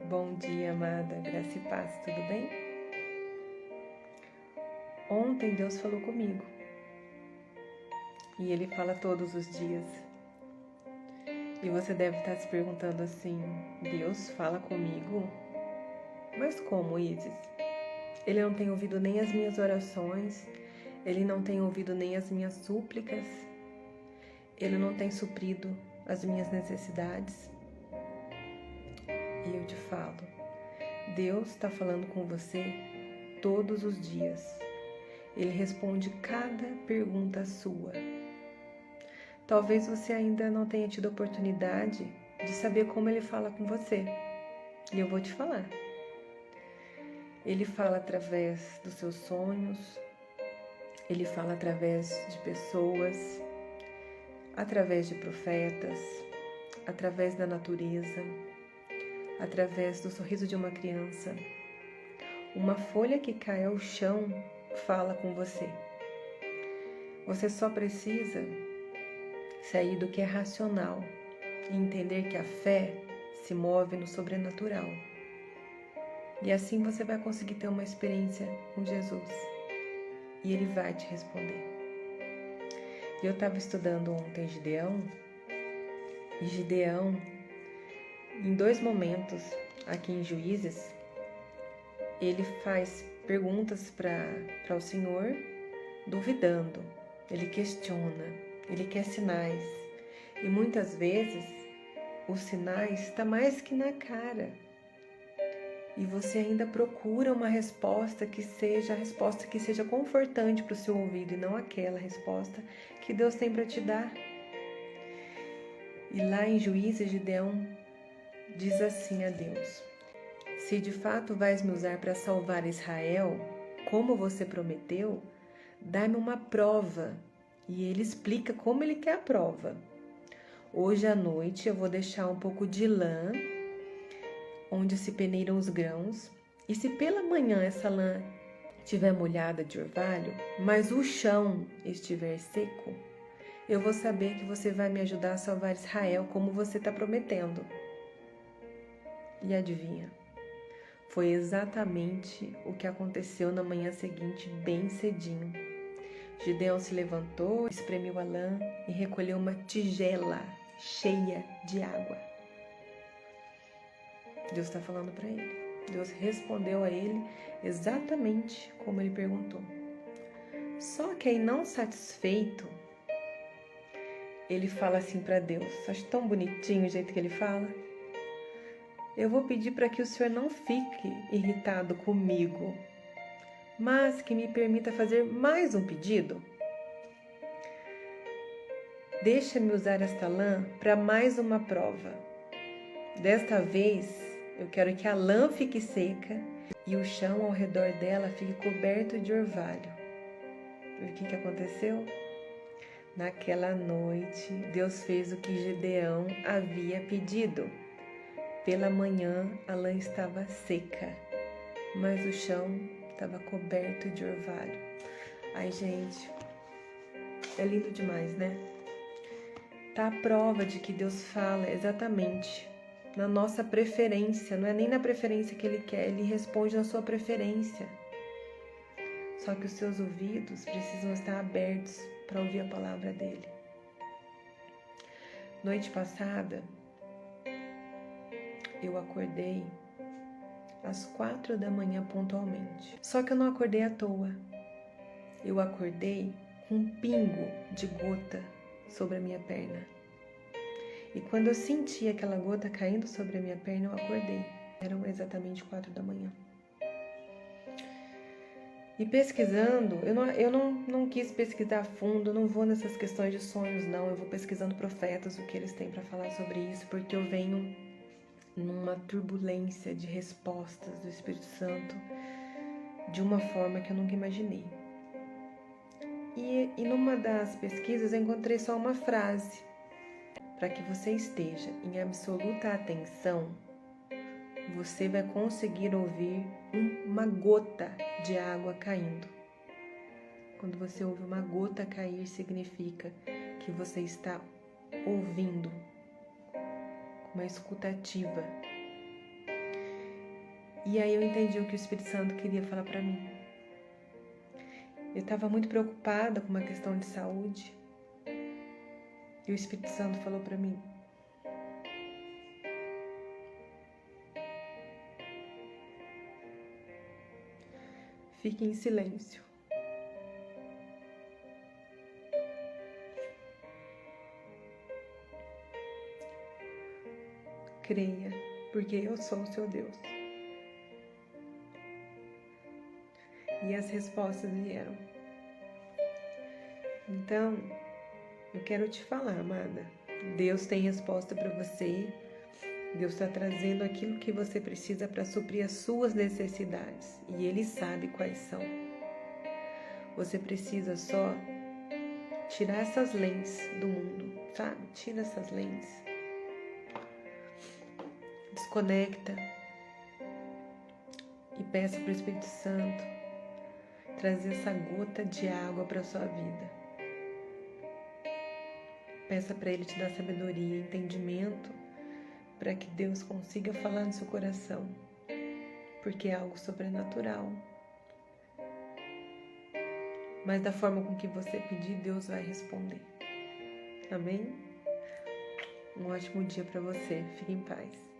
Bom dia, amada, graça e paz, tudo bem? Ontem Deus falou comigo e Ele fala todos os dias. E você deve estar se perguntando assim: Deus fala comigo? Mas como, Isis? Ele não tem ouvido nem as minhas orações, Ele não tem ouvido nem as minhas súplicas, Ele não tem suprido as minhas necessidades. E eu te falo, Deus está falando com você todos os dias. Ele responde cada pergunta sua. Talvez você ainda não tenha tido a oportunidade de saber como Ele fala com você. E eu vou te falar. Ele fala através dos seus sonhos, Ele fala através de pessoas, através de profetas, através da natureza, através do sorriso de uma criança. Uma folha que cai ao chão fala com você. Você só precisa sair do que é racional e entender que a fé se move no sobrenatural. E assim você vai conseguir ter uma experiência com Jesus. E Ele vai te responder. Eu estava estudando ontem Gideão. E Gideão, em 2 momentos, aqui em Juízes, ele faz perguntas para o Senhor, duvidando. Ele questiona, ele quer sinais. E muitas vezes, os sinais estão mais que na cara. E você ainda procura uma resposta que seja confortante para o seu ouvido e não aquela resposta que Deus tem para te dar. E lá em Juízes, Gideão diz assim a Deus: se de fato vais me usar para salvar Israel, como você prometeu, dá-me uma prova. E ele explica como ele quer a prova. Hoje à noite eu vou deixar um pouco de lã onde se peneiram os grãos, e se pela manhã essa lã estiver molhada de orvalho, mas o chão estiver seco, eu vou saber que você vai me ajudar a salvar Israel como você está prometendo. E adivinha? Foi exatamente o que aconteceu na manhã seguinte, bem cedinho. Gideão se levantou, espremeu a lã e recolheu uma tigela cheia de água. Deus está falando para ele. Deus respondeu a ele exatamente como ele perguntou. Só que aí, não satisfeito, ele fala assim para Deus. Acho tão bonitinho o jeito que ele fala. Eu vou pedir para que o Senhor não fique irritado comigo, mas que me permita fazer mais um pedido. Deixa-me usar esta lã para mais uma prova. Desta vez, eu quero que a lã fique seca e o chão ao redor dela fique coberto de orvalho. E o que aconteceu? Naquela noite, Deus fez o que Gideão havia pedido. Pela manhã, a lã estava seca, mas o chão estava coberto de orvalho. Ai, gente, é lindo demais, né? Tá a prova de que Deus fala exatamente na nossa preferência, não é nem na preferência que Ele quer, Ele responde na sua preferência. Só que os seus ouvidos precisam estar abertos para ouvir a palavra dEle. Noite passada, eu acordei às 4 da manhã pontualmente. Só que eu não acordei à toa. Eu acordei com um pingo de gota sobre a minha perna. E quando eu senti aquela gota caindo sobre a minha perna, eu acordei. Eram exatamente 4 da manhã. E pesquisando, eu não quis pesquisar a fundo, não vou nessas questões de sonhos, não. Eu vou pesquisando profetas, o que eles têm para falar sobre isso, porque eu venho numa turbulência de respostas do Espírito Santo de uma forma que eu nunca imaginei. E numa das pesquisas eu encontrei só uma frase. Para que você esteja em absoluta atenção, você vai conseguir ouvir uma gota de água caindo. Quando você ouve uma gota cair, significa que você está ouvindo, uma escutativa. E aí eu entendi o que o Espírito Santo queria falar para mim. Eu estava muito preocupada com uma questão de saúde. E o Espírito Santo falou para mim: fique em silêncio. Creia, porque eu sou o seu Deus. E as respostas vieram. Então, eu quero te falar, amada. Deus tem resposta para você. Deus está trazendo aquilo que você precisa para suprir as suas necessidades. E Ele sabe quais são. Você precisa só tirar essas lentes do mundo, sabe? Tira essas lentes. Desconecta. E peça para o Espírito Santo trazer essa gota de água para a sua vida. Peça para Ele te dar sabedoria e entendimento para que Deus consiga falar no seu coração, porque é algo sobrenatural. Mas da forma com que você pedir, Deus vai responder. Amém? Um ótimo dia para você. Fique em paz.